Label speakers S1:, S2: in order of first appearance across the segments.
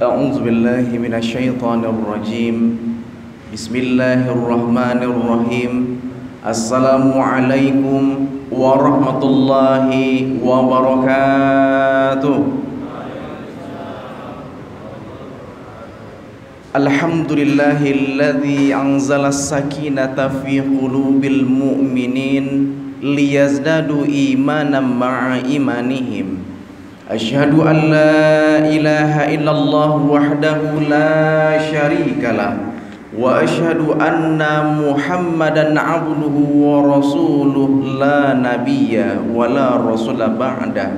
S1: أعوذ بالله من الشيطان الرجيم بسم الله الرحمن الرحيم السلام عليكم ورحمة الله وبركاته الحمد لله الذي أنزل السكينة في قلوب المؤمنين ليزدادوا إيمانا مع إيمانهم أشهد أن لا إله إلا الله وحده لا شريك له وأشهد أن محمدا عبده ورسوله لا نبي ولا رسول بعده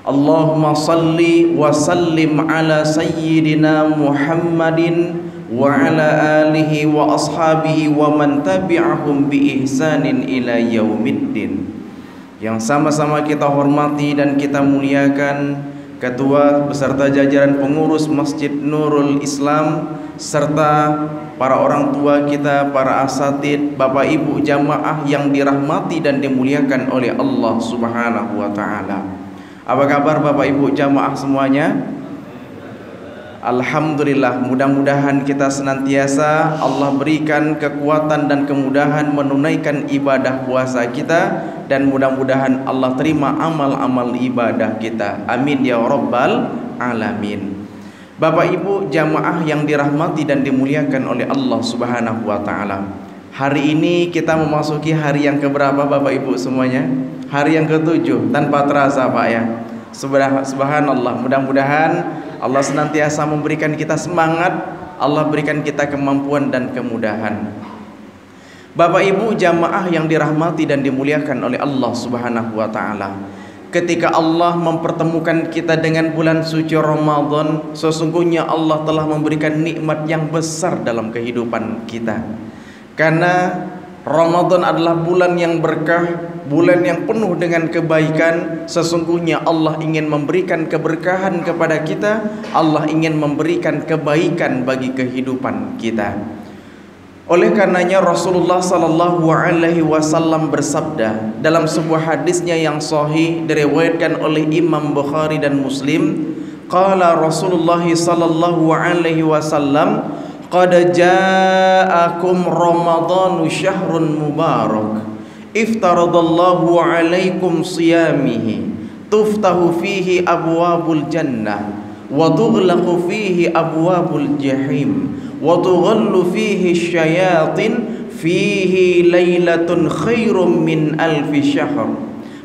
S1: اللهم صل وسلم على سيدنا محمد وعلى آله وأصحابه ومن تبعهم بإحسان إلى يوم الدين. Yang sama-sama kita hormati dan kita muliakan Ketua beserta jajaran pengurus Masjid Nurul Islam, serta para orang tua kita, para asatid, Bapak Ibu jamaah yang dirahmati dan dimuliakan oleh Allah Subhanahu wa taala. Apa kabar Bapak Ibu jamaah semuanya? Alhamdulillah, mudah-mudahan kita senantiasa Allah berikan kekuatan dan kemudahan menunaikan ibadah puasa kita, dan mudah-mudahan Allah terima amal-amal ibadah kita. Amin ya rabbal alamin. Bapak Ibu jamaah yang dirahmati dan dimuliakan oleh Allah Subhanahu wa taala. Hari ini kita memasuki hari yang keberapa Bapak Ibu semuanya? Hari yang ke-7 tanpa terasa Pak ya. Subhanallah, mudah-mudahan Allah senantiasa memberikan kita semangat, Allah berikan kita kemampuan dan kemudahan. Bapak Ibu jamaah yang dirahmati dan dimuliakan oleh Allah Subhanahu wa taala. Ketika Allah mempertemukan kita dengan bulan suci Ramadan, sesungguhnya Allah telah memberikan nikmat yang besar dalam kehidupan kita. Karena Ramadan adalah bulan yang berkah, bulan yang penuh dengan kebaikan. Sesungguhnya Allah ingin memberikan keberkahan kepada kita, Allah ingin memberikan kebaikan bagi kehidupan kita. Oleh karenanya Rasulullah sallallahu alaihi wasallam bersabda dalam sebuah hadisnya yang sahih diriwayatkan oleh Imam Bukhari dan Muslim, qala Rasulullah sallallahu alaihi wasallam, qad ja'akum ramadhanu syahrun mubarak iftaradallahu alaikum siyamihi tuftahu fihi abwabul jannah wa tughlaqu fihi abwabul jahim wa tughallu fihi syayatin fihi lailatun khairum min alfi syahr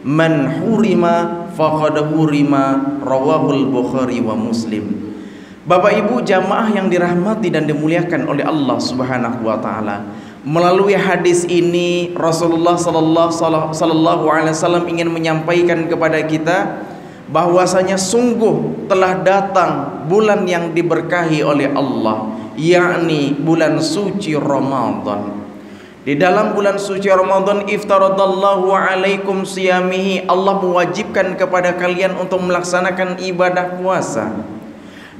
S1: man hurima faqad hurima, rawahul Bukhari wa Muslim. Bapak Ibu jamaah yang dirahmati dan dimuliakan oleh Allah Subhanahu wa taala. Melalui hadis ini Rasulullah sallallahu alaihi wasallam ingin menyampaikan kepada kita bahwasanya sungguh telah datang bulan yang diberkahi oleh Allah, yakni bulan suci Ramadan. Di dalam bulan suci Ramadan iftaradallahu alaikum siyamihi, Allah mewajibkan kepada kalian untuk melaksanakan ibadah puasa.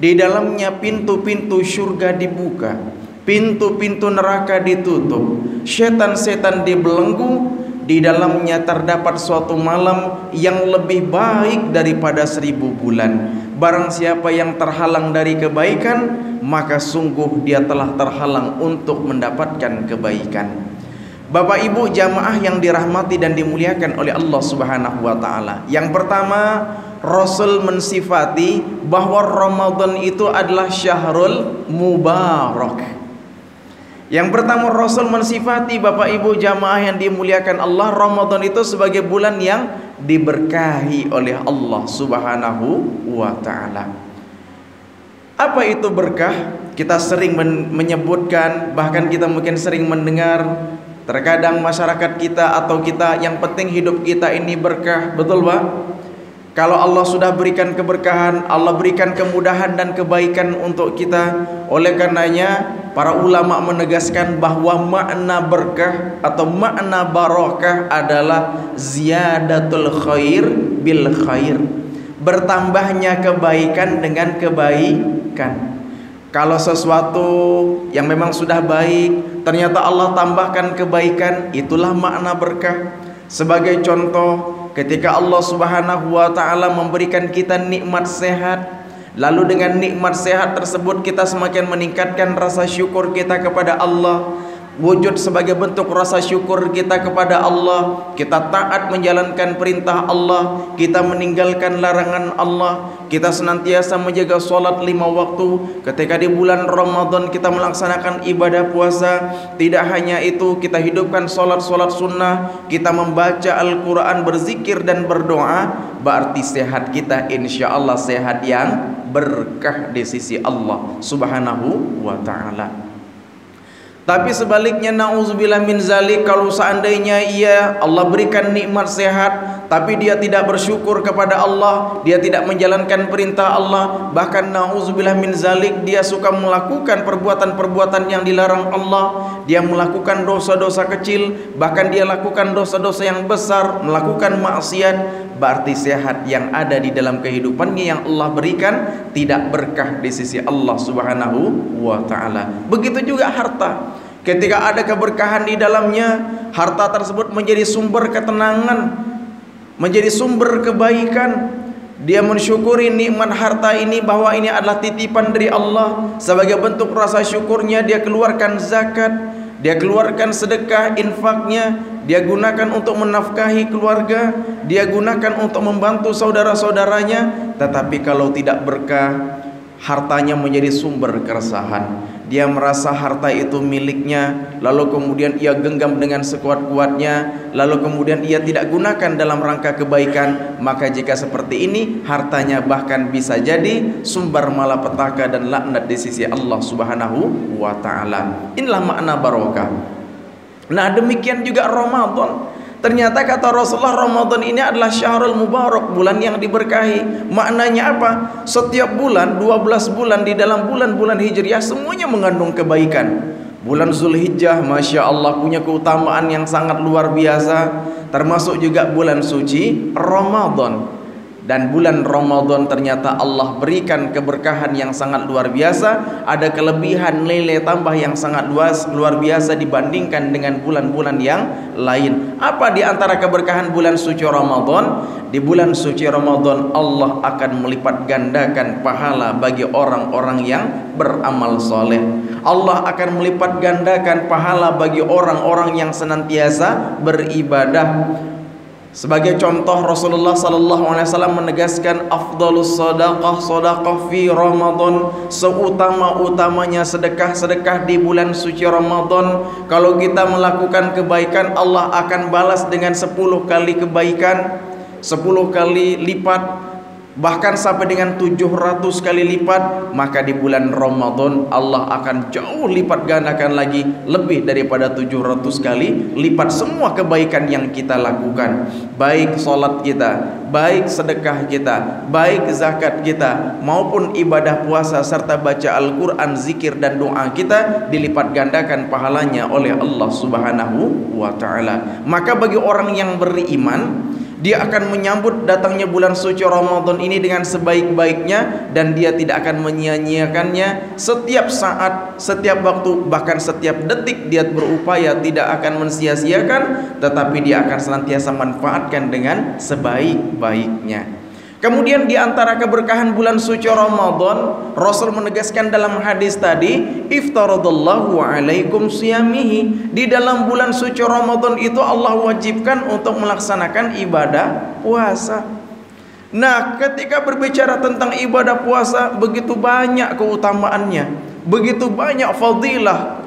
S1: Di dalamnya pintu-pintu surga dibuka, pintu-pintu neraka ditutup, setan-setan dibelenggu. Di dalamnya terdapat suatu malam yang lebih baik daripada 1000 bulan. Barang siapa yang terhalang dari kebaikan, maka sungguh dia telah terhalang untuk mendapatkan kebaikan. Bapak Ibu jamaah yang dirahmati dan dimuliakan oleh Allah Subhanahu wa taala. Yang pertama, Rasul mensifati bahwa Ramadan itu adalah syahrul mubarak. Yang pertama, Rasul mensifati Bapak Ibu jamaah yang dimuliakan Allah, Ramadan itu sebagai bulan yang diberkahi oleh Allah Subhanahu wa taala. Apa itu berkah? Kita sering menyebutkan, bahkan kita mungkin sering mendengar, terkadang masyarakat kita atau kita yang penting hidup kita ini berkah. Betul Pak? Kalau Allah sudah berikan keberkahan, Allah berikan kemudahan dan kebaikan untuk kita. Oleh karenanya para ulama menegaskan bahwa makna berkah atau makna barakah adalah ziyadatul khair bil khair, bertambahnya kebaikan dengan kebaikan. Kalau sesuatu yang memang sudah baik ternyata Allah tambahkan kebaikan, itulah makna berkah. Sebagai contoh, ketika Allah Subhanahu wa taala memberikan kita nikmat sehat, Lalu dengan nikmat sehat tersebut kita semakin meningkatkan rasa syukur kita kepada Allah. Wujud sebagai bentuk rasa syukur kita kepada Allah, kita taat menjalankan perintah Allah, kita meninggalkan larangan Allah, kita senantiasa menjaga solat 5 waktu. Ketika di bulan Ramadan kita melaksanakan ibadah puasa. Tidak hanya itu, kita hidupkan solat-solat sunnah, kita membaca Al-Quran, berzikir dan berdoa. Berarti sehat kita insya Allah sehat yang berkah di sisi Allah Subhanahu wa ta'ala. Tapi sebaliknya, na'udzubillah min zalik, kalau seandainya Allah berikan nikmat sehat tapi dia tidak bersyukur kepada Allah, dia tidak menjalankan perintah Allah, bahkan na'udzubillah min zalik, dia suka melakukan perbuatan-perbuatan yang dilarang Allah, dia melakukan dosa-dosa kecil, bahkan dia lakukan dosa-dosa yang besar, melakukan maksiat, berarti sehat yang ada di dalam kehidupannya yang Allah berikan tidak berkah di sisi Allah Subhanahu wa ta'ala. Begitu juga harta. Ketika ada keberkahan di dalamnya, harta tersebut menjadi sumber ketenangan, menjadi sumber kebaikan. Dia mensyukuri nikmat harta ini bahwa ini adalah titipan dari Allah. Sebagai bentuk rasa syukurnya, dia keluarkan zakat, dia keluarkan sedekah, infaknya, dia gunakan untuk menafkahi keluarga, dia gunakan untuk membantu saudara-saudaranya. Tetapi kalau tidak berkah, hartanya menjadi sumber keresahan. Dia merasa harta itu miliknya, lalu kemudian ia genggam dengan sekuat-kuatnya, lalu kemudian ia tidak gunakan dalam rangka kebaikan. Maka jika seperti ini, hartanya bahkan bisa jadi sumber malapetaka dan laknat di sisi Allah Subhanahu wa ta'ala. Inilah makna barokah. Nah, demikian juga Ramadan. Ternyata kata Rasulullah, Ramadan ini adalah syahrul mubarak, bulan yang diberkahi. Maknanya apa? Setiap bulan, 12 bulan di dalam bulan-bulan Hijriah semuanya mengandung kebaikan. Bulan Zulhijjah, Masya Allah, punya keutamaan yang sangat luar biasa. Termasuk juga bulan suci Ramadan. Dan bulan Ramadan ternyata Allah berikan keberkahan yang sangat luar biasa. Ada kelebihan nilai tambah yang sangat luar biasa dibandingkan dengan bulan-bulan yang lain. Apa di antara keberkahan bulan suci Ramadan? Di bulan suci Ramadan Allah akan melipat gandakan pahala bagi orang-orang yang beramal soleh. Allah akan melipat gandakan pahala bagi orang-orang yang senantiasa beribadah. Sebagai contoh, Rasulullah SAW menegaskan afdalus sadaqah sadaqah fi Ramadan, seutama-utamanya sedekah-sedekah di bulan suci Ramadan. Kalau kita melakukan kebaikan, Allah akan balas dengan 10 kali kebaikan, 10 kali lipat, bahkan sampai dengan 700 kali lipat. Maka di bulan Ramadan Allah akan jauh lipat gandakan lagi, lebih daripada 700 kali lipat semua kebaikan yang kita lakukan. Baik solat kita, baik sedekah kita, baik zakat kita, maupun ibadah puasa serta baca Al-Quran, zikir dan doa kita dilipat gandakan pahalanya oleh Allah Subhanahu wa ta'ala. Maka bagi orang yang beriman, dia akan menyambut datangnya bulan suci Ramadan ini dengan sebaik-baiknya, dan dia tidak akan menyia-nyiakannya. Setiap saat, setiap waktu, bahkan setiap detik dia berupaya tidak akan mensia-siakan, tetapi dia akan senantiasa manfaatkan dengan sebaik-baiknya. Kemudian di antara keberkahan bulan suci Ramadan, Rasul menegaskan dalam hadis tadi, iftaradallahu alaikum siyamihi. Di dalam bulan suci Ramadan itu Allah wajibkan untuk melaksanakan ibadah puasa. Nah, ketika berbicara tentang ibadah puasa, begitu banyak keutamaannya, begitu banyak fadilah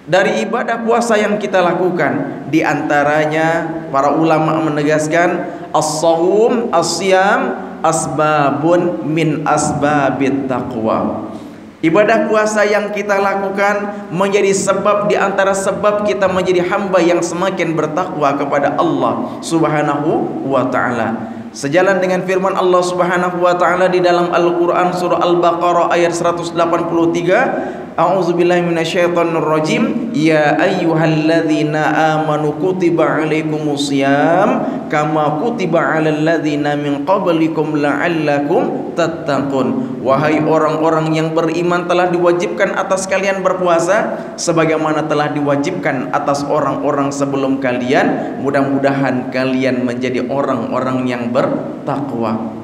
S1: dari ibadah puasa yang kita lakukan. Di antaranya para ulama menegaskan, as-shawm as-siyam asbabun min asbabit taqwa. Ibadah puasa yang kita lakukan menjadi sebab di antara sebab kita menjadi hamba yang semakin bertakwa kepada Allah Subhanahu wa ta'ala. Sejalan dengan firman Allah Subhanahu wa ta'ala di dalam Al-Quran surah Al-Baqarah ayat 183, a'udzubillahi minasyaitonir rajim, ya ayyuhalladzina amanu kutiba alaikumusiyam kama kutiba alal ladzina min qablikum la'allakum tattaqun. Wahai orang-orang yang beriman, telah diwajibkan atas kalian berpuasa sebagaimana telah diwajibkan atas orang-orang sebelum kalian, mudah-mudahan kalian menjadi orang-orang yang bertakwa.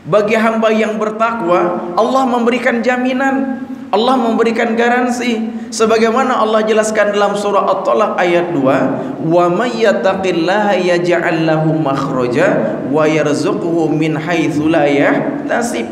S1: Bagi hamba yang bertakwa, Allah memberikan jaminan, Allah memberikan garansi, sebagaimana Allah jelaskan dalam surah At-Talaq ayat 2, wa may yattaqillaha yaj'al lahu makhraja wa yarzuqhu min haitsu la yahtasib.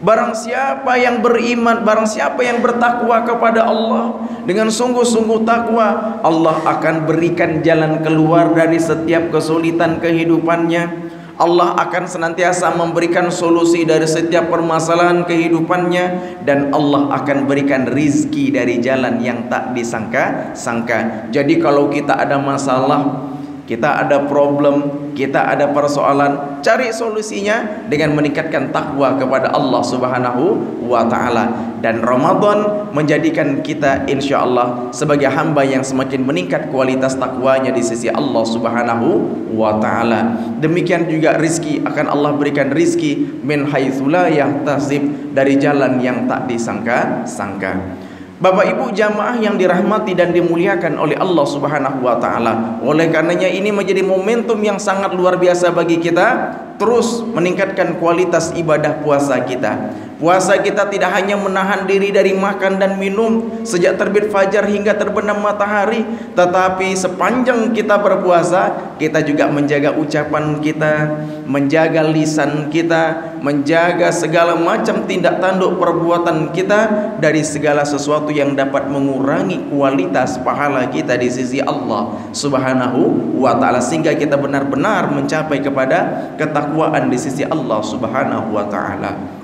S1: Barang siapa yang beriman, barang siapa yang bertakwa kepada Allah dengan sungguh-sungguh takwa, Allah akan berikan jalan keluar dari setiap kesulitan kehidupannya. Allah akan senantiasa memberikan solusi dari setiap permasalahan kehidupannya, dan Allah akan berikan rizki dari jalan yang tak disangka-sangka. Jadi kalau kita ada masalah, kita ada problem, kita ada persoalan, cari solusinya dengan meningkatkan takwa kepada Allah Subhanahu wa ta'ala. Dan Ramadan menjadikan kita insyaallah sebagai hamba yang semakin meningkat kualitas takwanya di sisi Allah Subhanahu wa ta'ala. Demikian juga rizki, akan Allah berikan rizki min haitsu la yahtasib, dari jalan yang tak disangka-sangka. Bapak Ibu jamaah yang dirahmati dan dimuliakan oleh Allah Subhanahu wa ta'ala, oleh karenanya ini menjadi momentum yang sangat luar biasa bagi kita terus meningkatkan kualitas ibadah puasa kita. Puasa kita tidak hanya menahan diri dari makan dan minum sejak terbit fajar hingga terbenam matahari, tetapi sepanjang kita berpuasa, kita juga menjaga ucapan kita, menjaga lisan kita, menjaga segala macam tindak tanduk perbuatan kita dari segala sesuatu yang dapat mengurangi kualitas pahala kita di sisi Allah Subhanahu wa ta'ala, sehingga kita benar-benar mencapai kepada ketakwaan di sisi Allah Subhanahu wa ta'ala.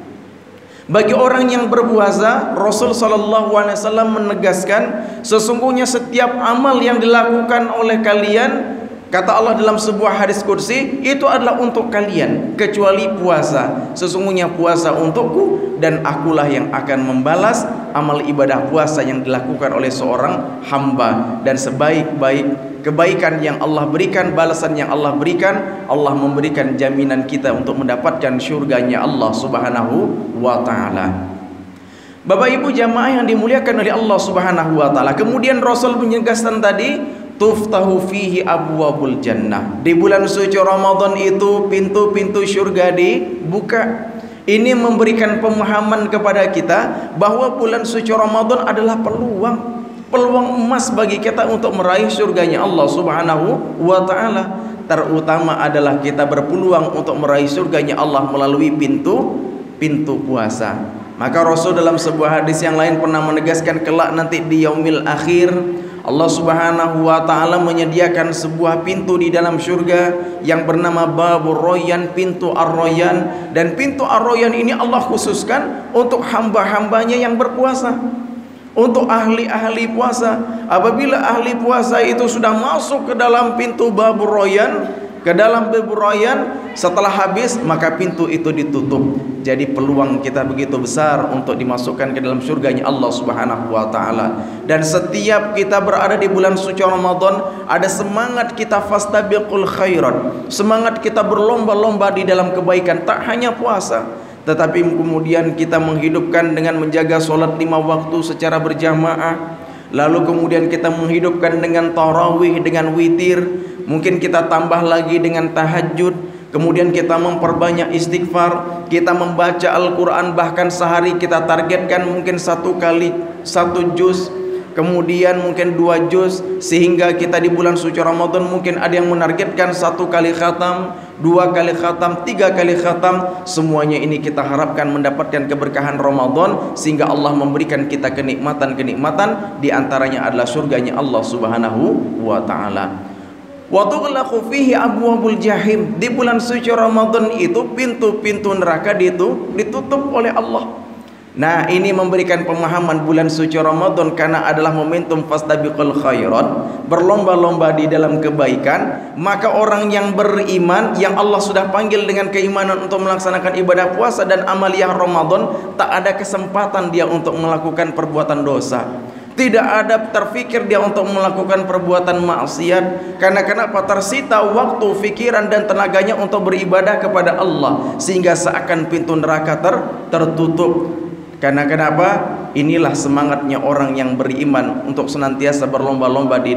S1: Bagi orang yang berpuasa, Rasul sallallahu alaihi wasallam menegaskan, sesungguhnya setiap amal yang dilakukan oleh kalian, kata Allah dalam sebuah hadis qudsi, itu adalah untuk kalian kecuali puasa. Sesungguhnya puasa untukku dan akulah yang akan membalas amal ibadah puasa yang dilakukan oleh seorang hamba. Dan sebaik-baik kebaikan yang Allah berikan, balasan yang Allah berikan, Allah memberikan jaminan kita untuk mendapatkan syurganya Allah Subhanahu wa ta'ala. Bapak Ibu jamaah yang dimuliakan oleh Allah Subhanahu wa ta'ala, kemudian Rasul menegaskan tadi, tuftahu fihi abwabul jannah. Di bulan suci Ramadan itu pintu-pintu syurga dibuka. Ini memberikan pemahaman kepada kita bahwa bulan suci Ramadan adalah peluang emas bagi kita untuk meraih surganya Allah Subhanahu wa ta'ala. Terutama adalah kita berpeluang untuk meraih surganya Allah melalui pintu puasa. Maka Rasul dalam sebuah hadis yang lain pernah menegaskan, kelak nanti di yaumil akhir, Allah Subhanahu wa ta'ala menyediakan sebuah pintu di dalam syurga yang bernama Babur Royan, pintu Ar-Royan. Dan pintu Ar-Royan ini Allah khususkan untuk hamba-hambanya yang berpuasa, untuk ahli-ahli puasa. Apabila ahli puasa itu sudah masuk ke dalam pintu Babur Royan, ke dalam Babur Royan, setelah habis maka pintu itu ditutup. Jadi peluang kita begitu besar untuk dimasukkan ke dalam surganya Allah Subhanahu wa ta'ala. Dan setiap kita berada di bulan suci Ramadan, ada semangat kita fastabiqul khairat, semangat kita berlomba-lomba di dalam kebaikan. Tak hanya puasa, tetapi kemudian kita menghidupkan dengan menjaga solat 5 waktu secara berjamaah. Lalu kemudian kita menghidupkan dengan tarawih, dengan witir. Mungkin kita tambah lagi dengan tahajud. Kemudian kita memperbanyak istighfar, kita membaca Al-Quran, bahkan sehari kita targetkan mungkin 1 juz, kemudian mungkin 2 juz, sehingga kita di bulan suci Ramadan mungkin ada yang menargetkan 1 kali khatam, 2 kali khatam, 3 kali khatam. Semuanya ini kita harapkan mendapatkan keberkahan Ramadan, sehingga Allah memberikan kita kenikmatan-kenikmatan, di antaranya adalah surganya Allah Subhanahu wa ta'ala. Wa tughlaqu fihi abwabul jahim. Di bulan suci Ramadan itu pintu-pintu neraka ditutup oleh Allah. Nah, ini memberikan pemahaman bulan suci Ramadan karena adalah momentum fastabiqul khairat, berlomba-lomba di dalam kebaikan. Maka orang yang beriman, yang Allah sudah panggil dengan keimanan untuk melaksanakan ibadah puasa dan amaliyah Ramadan, tak ada kesempatan dia untuk melakukan perbuatan dosa. Tidak ada terfikir dia untuk melakukan perbuatan maksiat. Karena kenapa? Tersita waktu, pikiran dan tenaganya untuk beribadah kepada Allah, sehingga seakan pintu neraka tertutup. Karena kenapa? Inilah semangatnya orang yang beriman untuk senantiasa berlomba-lomba di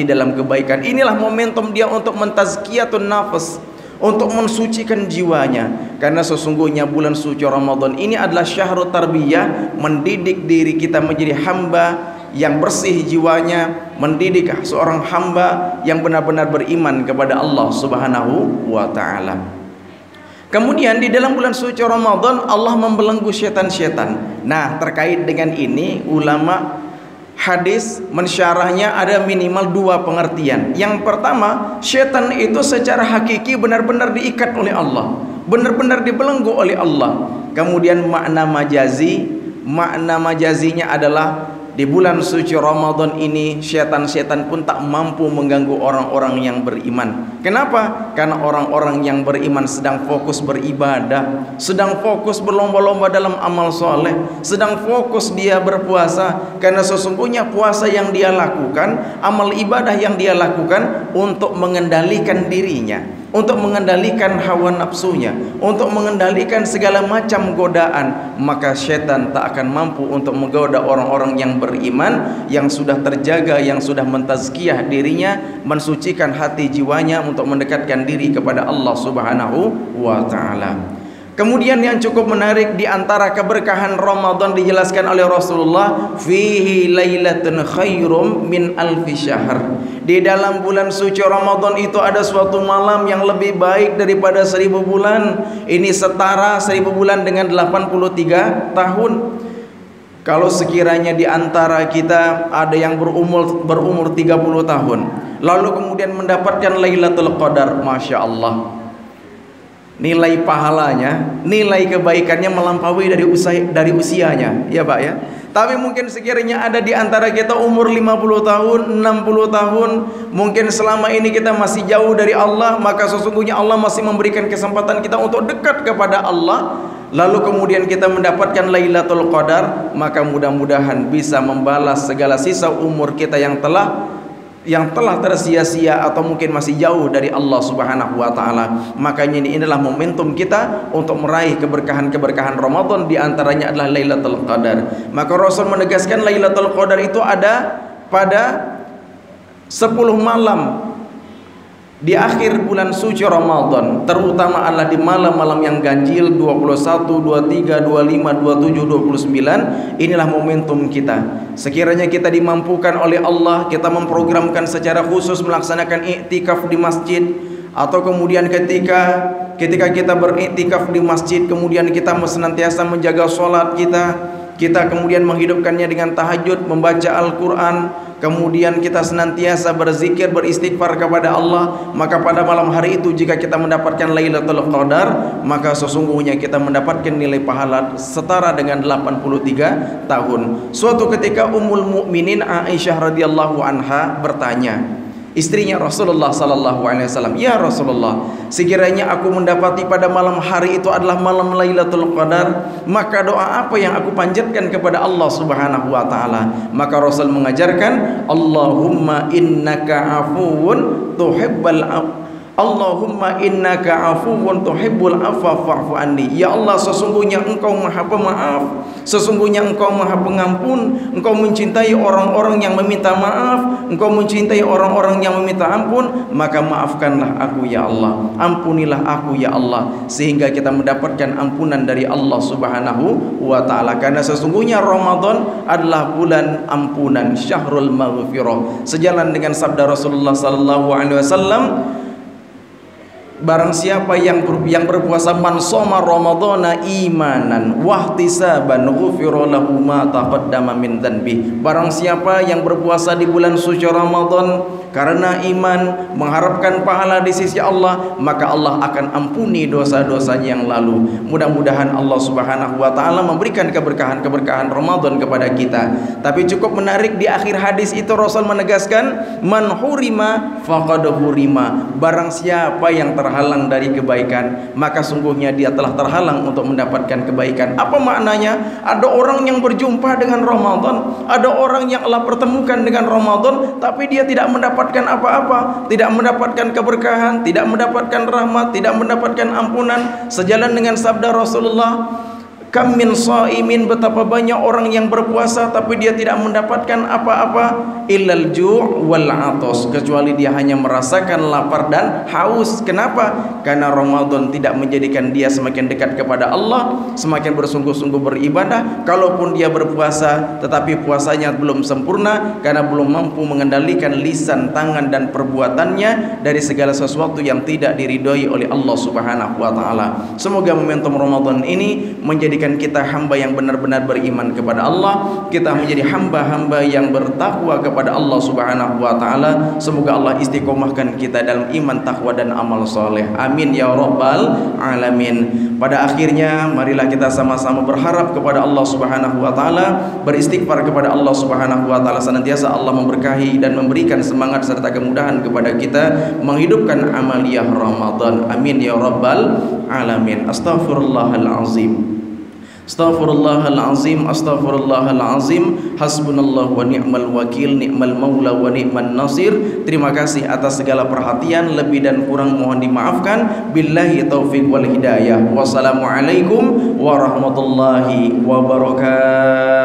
S1: dalam kebaikan. Inilah momentum dia untuk mentazkiyatun nafas, untuk mensucikan jiwanya. Karena sesungguhnya bulan suci Ramadan ini adalah syahrul tarbiyah, mendidik diri kita menjadi hamba yang bersih jiwanya, mendidik seorang hamba yang benar-benar beriman kepada Allah Subhanahu wa taala. Kemudian di dalam bulan suci Ramadan Allah membelenggu setan-setan. Nah, terkait dengan ini ulama hadis mensyarahnya ada minimal dua pengertian. Yang pertama, setan itu secara hakiki benar-benar diikat oleh Allah, benar-benar dibelenggu oleh Allah. Kemudian makna majazinya adalah di bulan suci Ramadan ini setan-setan pun tak mampu mengganggu orang-orang yang beriman. Kenapa? Karena orang-orang yang beriman sedang fokus beribadah, sedang fokus berlomba-lomba dalam amal soleh, sedang fokus dia berpuasa. Karena sesungguhnya puasa yang dia lakukan, amal ibadah yang dia lakukan untuk mengendalikan dirinya, untuk mengendalikan hawa nafsunya, untuk mengendalikan segala macam godaan. Maka setan tak akan mampu untuk menggoda orang-orang yang beriman, yang sudah terjaga, yang sudah mentazkiyah dirinya, mensucikan hati jiwanya untuk mendekatkan diri kepada Allah Subhanahu wa taala. Kemudian yang cukup menarik di antara keberkahan Ramadan dijelaskan oleh Rasulullah, fihi lailatun khairum min alfi syahr. Di dalam bulan suci Ramadan itu ada suatu malam yang lebih baik daripada 1000 bulan. Ini setara 1000 bulan dengan 83 tahun. Kalau sekiranya di antara kita ada yang berumur 30 tahun, lalu kemudian mendapatkan Lailatul Qadar, Masya Allah, nilai pahalanya, nilai kebaikannya melampaui dari usianya, ya Pak ya. Tapi mungkin sekiranya ada di antara kita umur 50 tahun, 60 tahun, mungkin selama ini kita masih jauh dari Allah, maka sesungguhnya Allah masih memberikan kesempatan kita untuk dekat kepada Allah. Lalu kemudian kita mendapatkan Lailatul Qadar, maka mudah-mudahan bisa membalas segala sisa umur kita yang telah tersia-sia atau mungkin masih jauh dari Allah Subhanahu wa taala. Makanya inilah momentum kita untuk meraih keberkahan-keberkahan Ramadan, di antaranya adalah Lailatul Qadar. Maka Rasul menegaskan Lailatul Qadar itu ada pada 10 malam di akhir bulan suci Ramadan, terutama adalah di malam-malam yang ganjil 21, 23, 25, 27, 29. Inilah momentum kita. Sekiranya kita dimampukan oleh Allah, kita memprogramkan secara khusus melaksanakan iktikaf di masjid, atau kemudian ketika kita beriktikaf di masjid, kemudian kita senantiasa menjaga sholat kita kemudian menghidupkannya dengan tahajud, membaca Al-Quran, kemudian kita senantiasa berzikir, beristighfar kepada Allah, maka pada malam hari itu jika kita mendapatkan Lailatul Qadar, maka sesungguhnya kita mendapatkan nilai pahala setara dengan 83 tahun. Suatu ketika Ummul Mukminin Aisyah radhiyallahu anha bertanya, istrinya Rasulullah sallallahu alaihi wasallam, "Ya Rasulullah, sekiranya aku mendapati pada malam hari itu adalah malam Lailatul Qadar, maka doa apa yang aku panjatkan kepada Allah Subhanahu wa taala?" Maka Rasul mengajarkan, "Allahumma innaka afuwun tuhibbul afwa fa'fu anni." Ya Allah, sesungguhnya Engkau Maha Pemaaf, sesungguhnya Engkau Maha Pengampun, Engkau mencintai orang-orang yang meminta maaf, Engkau mencintai orang-orang yang meminta ampun, maka maafkanlah aku ya Allah, ampunilah aku ya Allah, sehingga kita mendapatkan ampunan dari Allah Subhanahu wa taala. Karena sesungguhnya Ramadan adalah bulan ampunan, syahrul maghfirah. Sejalan dengan sabda Rasulullah sallallahu alaihi wasallam, barang siapa yang berpuasa, man shoma ramadhana imanan wahtisaban ghufira lahu ma taqaddama min dhanbi. Barang siapa yang berpuasa di bulan suci Ramadan karena iman, mengharapkan pahala di sisi Allah, maka Allah akan ampuni dosa-dosanya yang lalu. Mudah-mudahan Allah Subhanahu wa taala memberikan keberkahan-keberkahan Ramadan kepada kita. Tapi cukup menarik, di akhir hadis itu Rasul menegaskan, man hurima faqad hurima. Barang siapa yang terhalang dari kebaikan, maka sungguhnya dia telah terhalang untuk mendapatkan kebaikan. Apa maknanya? Ada orang yang berjumpa dengan Ramadan, ada orang yang Allah pertemukan dengan Ramadan, tapi dia tidak mendapatkan apa-apa, tidak mendapatkan keberkahan, tidak mendapatkan rahmat, tidak mendapatkan ampunan. Sejalan dengan sabda Rasulullah, Kam min shaimin, betapa banyak orang yang berpuasa tapi dia tidak mendapatkan apa-apa illal ju' wal 'atas, kecuali dia hanya merasakan lapar dan haus. Kenapa? Karena Ramadan tidak menjadikan dia semakin dekat kepada Allah, semakin bersungguh-sungguh beribadah. Kalaupun dia berpuasa tetapi puasanya belum sempurna karena belum mampu mengendalikan lisan, tangan dan perbuatannya dari segala sesuatu yang tidak diridhoi oleh Allah Subhanahu wa taala. Semoga momentum Ramadan ini menjadikan kita hamba yang benar-benar beriman kepada Allah, kita menjadi hamba-hamba yang bertakwa kepada Allah Subhanahu wa taala. Semoga Allah istiqomahkan kita dalam iman, takwa dan amal soleh. Amin ya rabbal alamin. Pada akhirnya marilah kita sama-sama berharap kepada Allah Subhanahu wa taala, beristighfar kepada Allah Subhanahu wa taala, senantiasa Allah memberkahi dan memberikan semangat serta kemudahan kepada kita menghidupkan amaliyah Ramadan. Amin ya rabbal alamin. Astaghfirullahalazim. Astaghfirullahalazim, astaghfirullahalazim. Hasbunallah wa ni'mal wakil, ni'mal maula wa ni'man nasir. Terima kasih atas segala perhatian, lebih dan kurang mohon dimaafkan. Billahi taufiq wal hidayah. Wassalamualaikum warahmatullahi wabarakatuh.